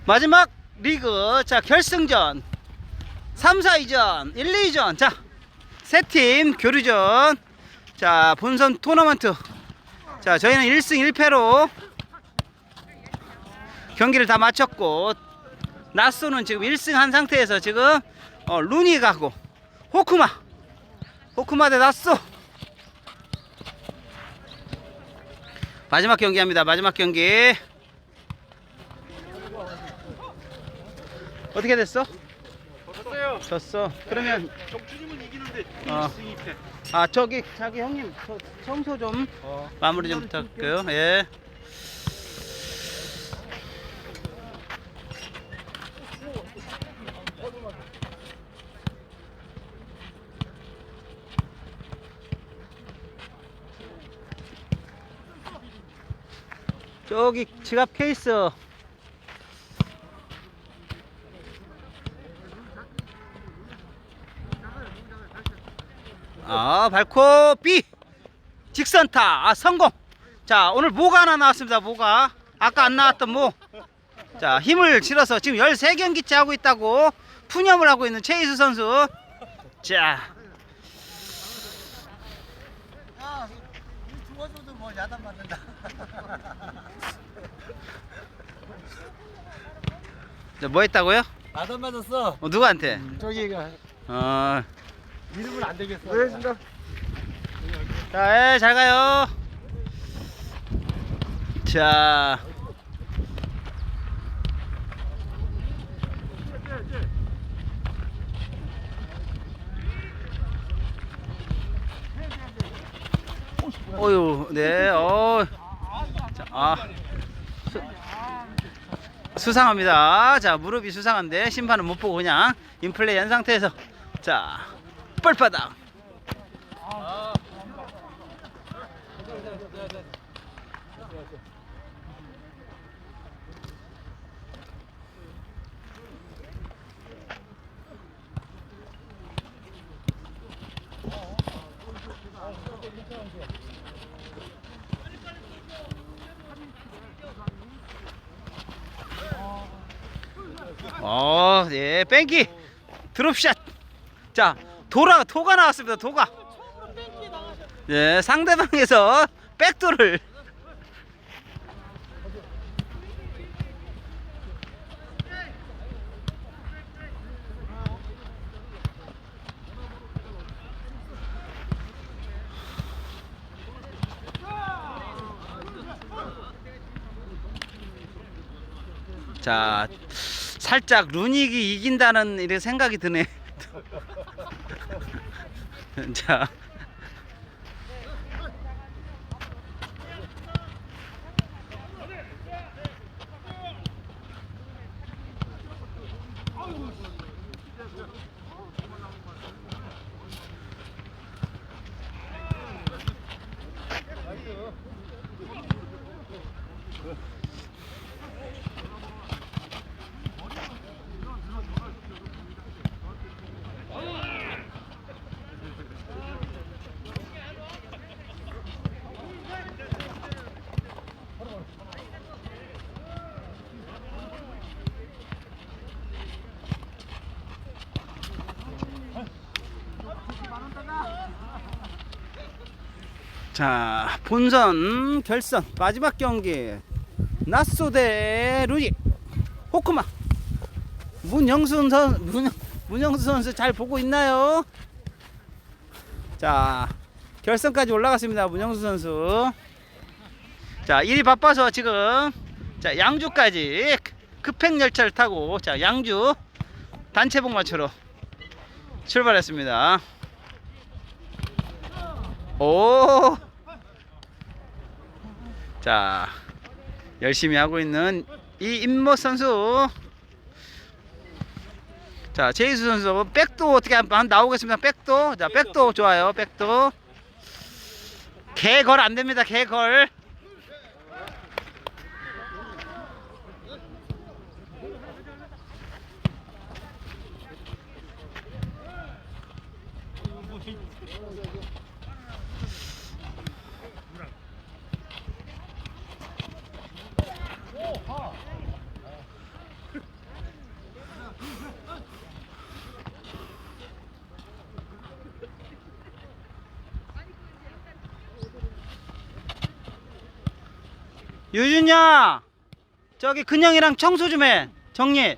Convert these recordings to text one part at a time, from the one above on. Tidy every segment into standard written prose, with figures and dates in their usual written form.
마지막 리그. 자, 결승전 3, 4위전 1, 2위전. 자, 세 팀 교류전. 자, 본선 토너먼트. 자, 저희는 1승 1패로 경기를 다 마쳤고, 나쏘는 지금 1승 한 상태에서 지금 루니가고 호쿠마 대 나쏘 마지막 경기합니다. 마지막 경기. 어떻게 됐어? 졌어. 그러면 정준님은 이기는데 어. 1승 2패. 아, 저기 자기 형님 청소 좀 마무리 좀 부탁할게요. 예. 저기 지갑 케이스. 밟고 B 직선타. 성공. 자, 오늘 모가 하나 나왔습니다. 모가 아까 안 나왔던 모. 자, 힘을 실어서 지금 13경기째 하고 있다고 푸념을 하고 있는 최희수 선수. 자, 야, 죽어줘도 뭐 야단 맞는다. 뭐 했다고요? 야단 맞았어. 누구한테? 저기가 이름은 안 되겠어. 알겠습니다. 자, 잘 가요. 자, 어유, 네, 자, 수상합니다. 자, 무릎이 수상한데 심판은 못 보고 그냥 인플레이 한 상태에서, 자, 뻘바닥. 네, 뺑기 드롭샷. 자, 토가 나왔습니다. 토가. 네, 상대방에서 백도를. 자, 살짝 루닉이 이긴다는 이런 생각이 드네. 자, 자, 본선 결선 마지막 경기 나쏘 대 루니 호쿠마. 문영수 선수 잘 보고 있나요? 자, 결선까지 올라갔습니다. 문영수 선수. 자, 일이 바빠서 지금 자, 양주까지 급행 열차를 타고 자, 양주 단체복 맞추러 출발했습니다. 오, 자, 열심히 하고 있는 이 임모 선수. 자, 제이수 선수 백도 어떻게 한번 나오겠습니다. 백도. 자, 백도 좋아요. 백도. 개걸 안 됩니다. 개걸. 유준야, 저기 근영이랑 청소 좀 해. 정리.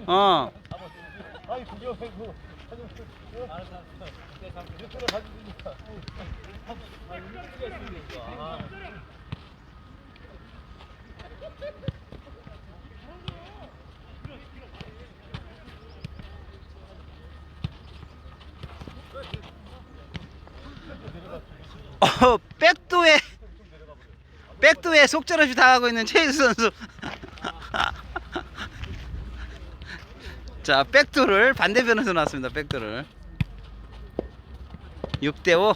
어. 아이 그게 뭐 알았어. 이렇게 가지니까. 백도에 속절없이 당하고 있는 최희수 선수. 자, 백도를 반대편에서 나왔습니다. 백도를 6대5.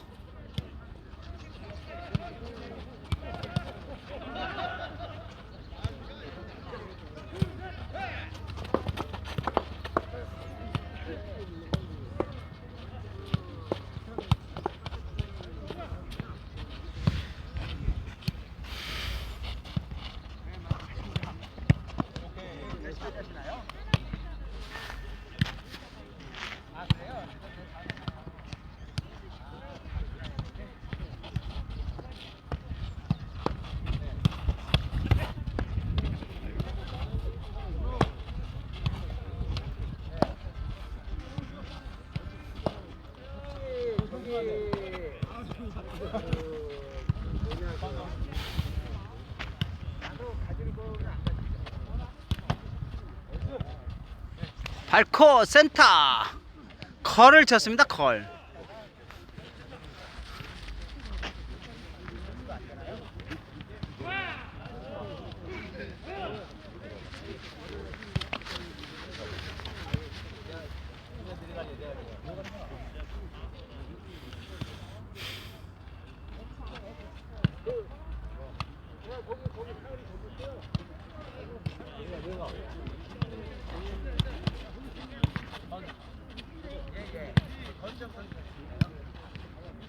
발코 센터 컬을 쳤습니다. 컬.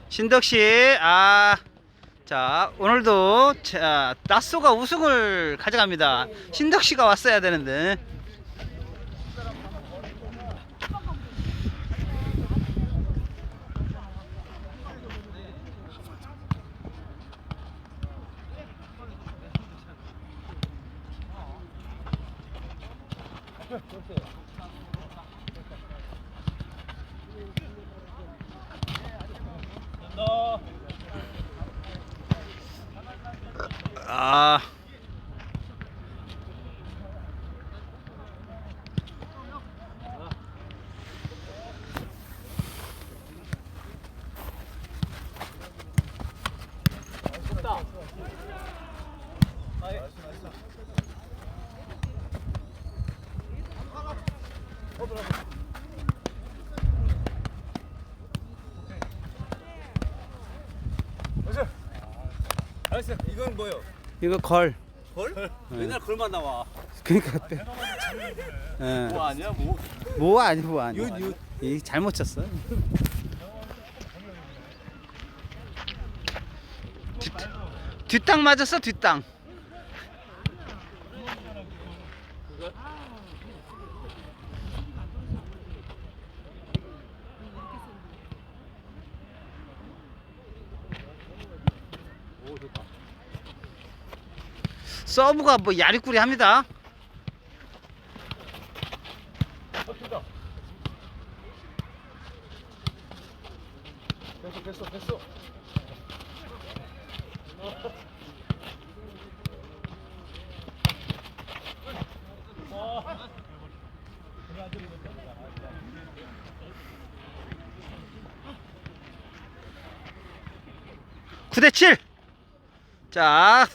신덕씨, 자, 오늘도 나쏘가 우승을 가져갑니다. 신덕씨가 왔어야 되는데. 아, 알았어. 이건 뭐요? 이거 걸. 걸? 맨날 걸만 나와. 그러니까 예. 뭐 아니야 뭐? 뭐 아니 뭐 아니. 윷. 이 잘못 쳤어. 뒷땅 맞았어, 뒷땅. 서브가 뭐 야리꾸리 합니다. 됐어. 구 대 7. 자,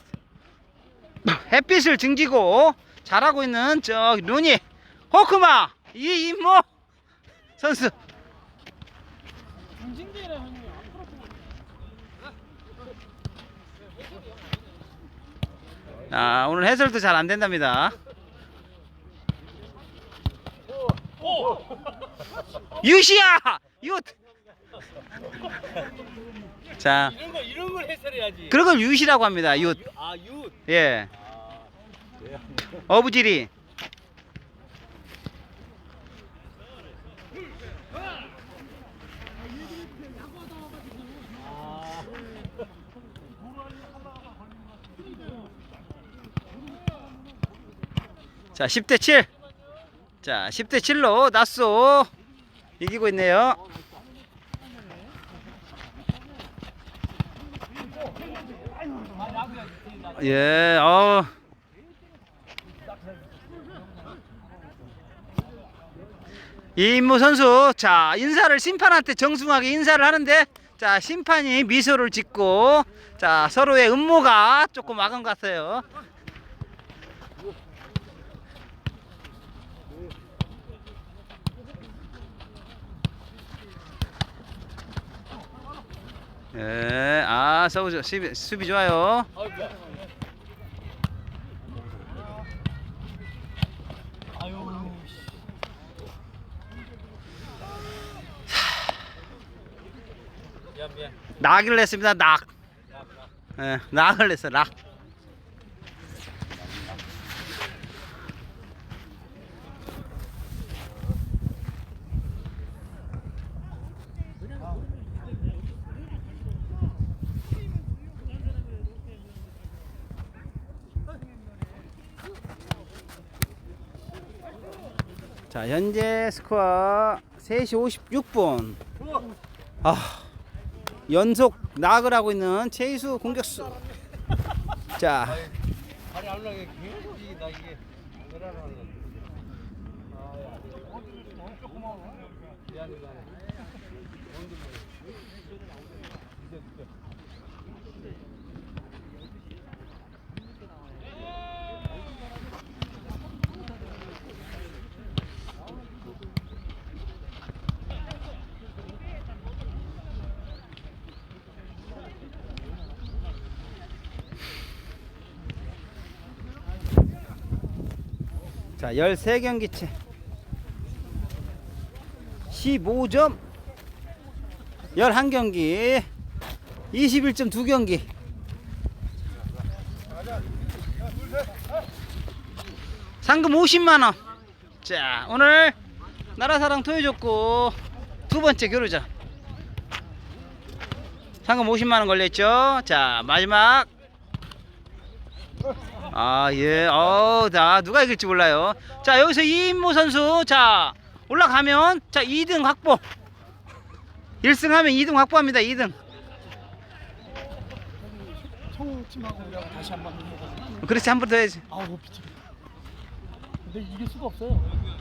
햇빛을 등지고 잘하고 있는 저 루니 호크마 이인모 선수. 오늘 해설도 잘 안 된답니다. 유시야! 윷! 자, 이런 걸 해설해야지. 그런 걸 유시라고 합니다. 윷. 윷. 예. 어부지리. 자, 10대 7. 자, 10대 7로 나쏘 이기고 있네요. 예, 이인무 선수, 자, 인사를 심판한테 정중하게 인사를 하는데, 자, 심판이 미소를 짓고, 자, 서로의 음모가 조금 막은 것 같아요. 예, 서브 수비 좋아요. 미안. 낙을 냈습니다. 낙. 예, 낙을 냈어. 락. 자, 현재 스코어 3시 56분. 연속 낙을 하고 있는 최희수 공격수. 자, 발이 안 나게 계속 나 이게 내려가는 거. 미안해. 자, 13경기째 15점 11경기 21점 2경기. 상금 50만원. 자, 오늘 나라사랑 토요족구 두 번째 교류전 상금 50만원 걸려있죠. 자, 마지막. 예. 자, 누가 이길지 몰라요. 자, 여기서 이인모 선수, 자, 올라가면, 자, 2등 확보. 1승 하면 2등 확보합니다. 2등. 청팀하고 우리하고 다시 한번 해보자. 그렇지, 한 번 더 해야지. 아우 비치. 근데 이길 수가 없어요.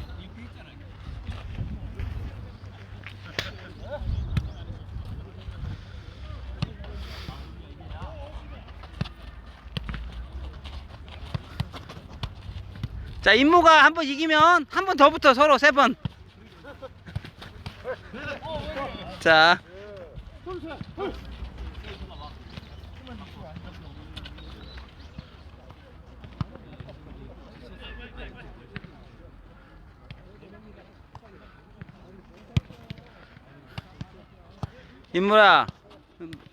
자, 임무가 한 번 이기면 한 번 더 붙어. 서로 3번. 자, 임무라,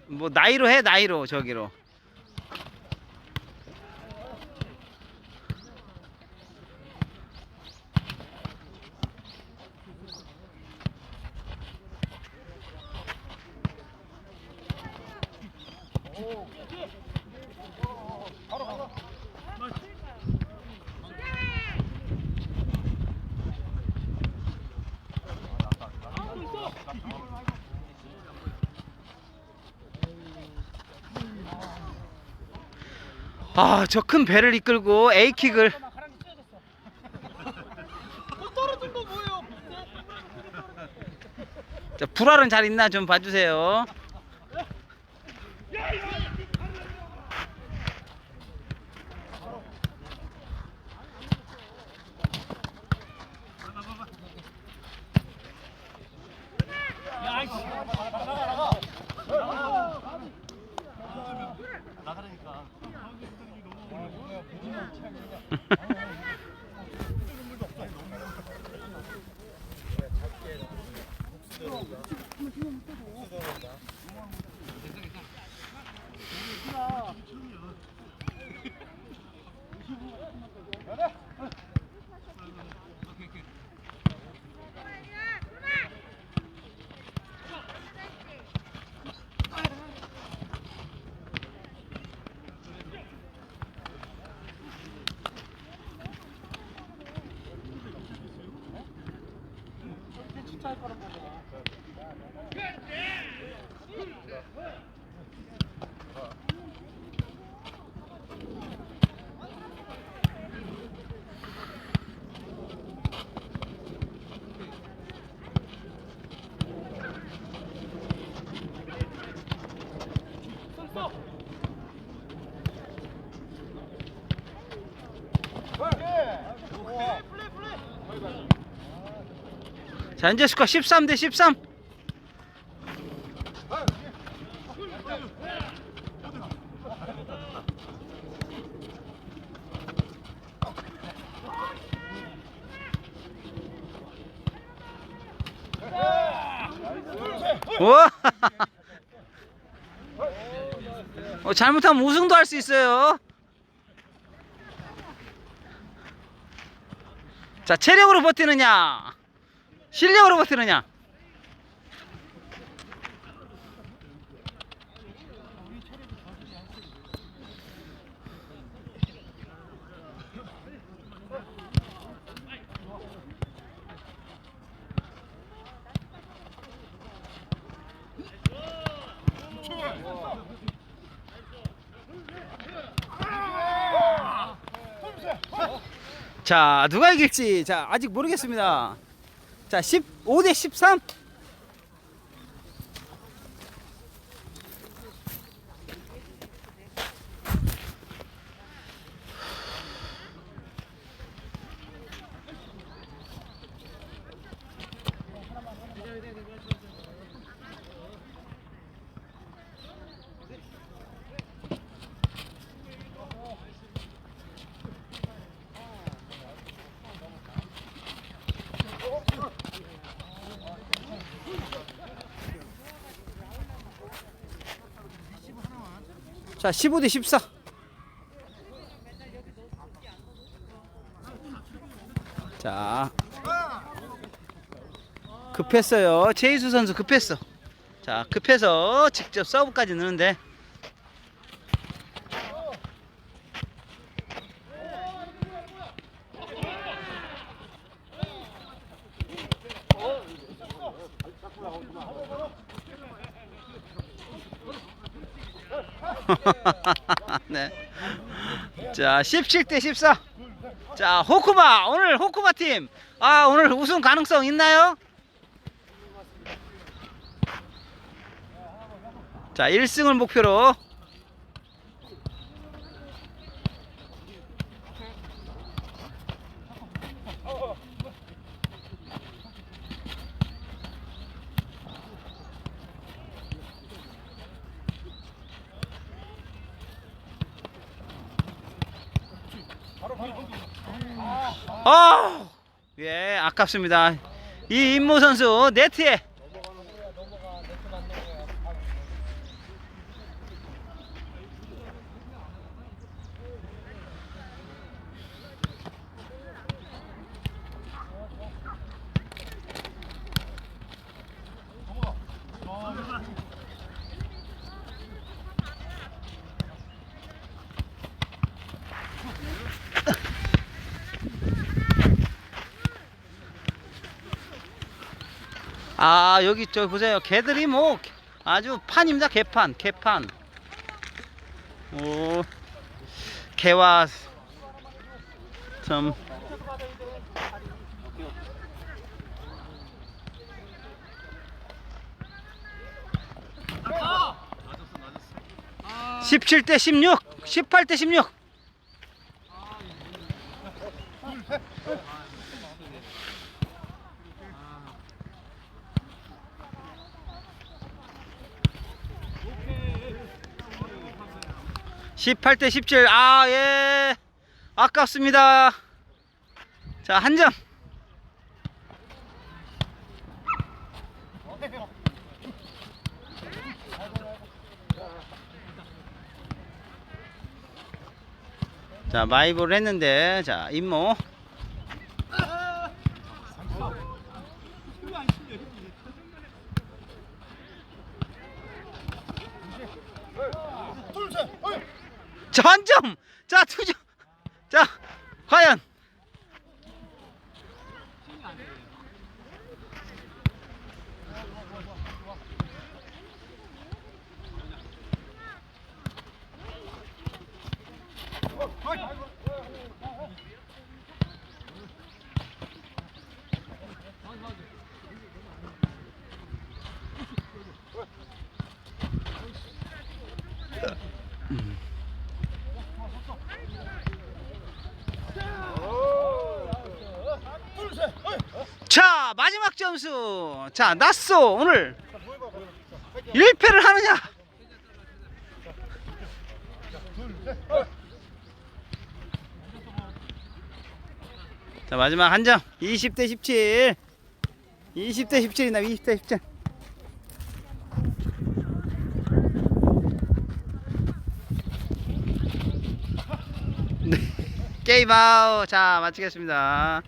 뭐 나이로 해. 나이로 저기로. 저 큰 배를 이끌고 A킥을. 자, 불알은 잘 있나 좀 봐주세요. 할 거란 말이야. 자, 현재 스코어 13대 13. 우와! 잘못하면 우승도 할 수 있어요. 자, 체력으로 버티느냐, 실력으로 버티느냐. 자, 누가 이길지 자 아직 모르겠습니다. 자, 15대 13. 자, 15대 14. 자, 급했어요. 최희수 선수 급했어. 자, 급해서 직접 서브까지 넣는데. 네. 자, 17대 14. 자, 호쿠마 오늘 호쿠마 팀. 오늘 우승 가능성 있나요? 자, 1승을 목표로. 예, 아깝습니다. 이 임모 선수 네트에. 여기 저 보세요. 개들이 뭐 아주 판입니다. 개판. 오, 개와 좀 아, 17대 16, 18대 16. (18대 17) 예, 아깝습니다. 자, 한 점. 자, 마이볼 했는데, 자, 임모. 자, 한 점. 자, 두 점. 자, 과연. 자, 마지막 점수. 자, 나쏘 오늘 1패를 하느냐? 자, 마지막 한 점. 20대 17. 20대 17이나 20대 17. 네. 게임 아웃. 자, 마치겠습니다.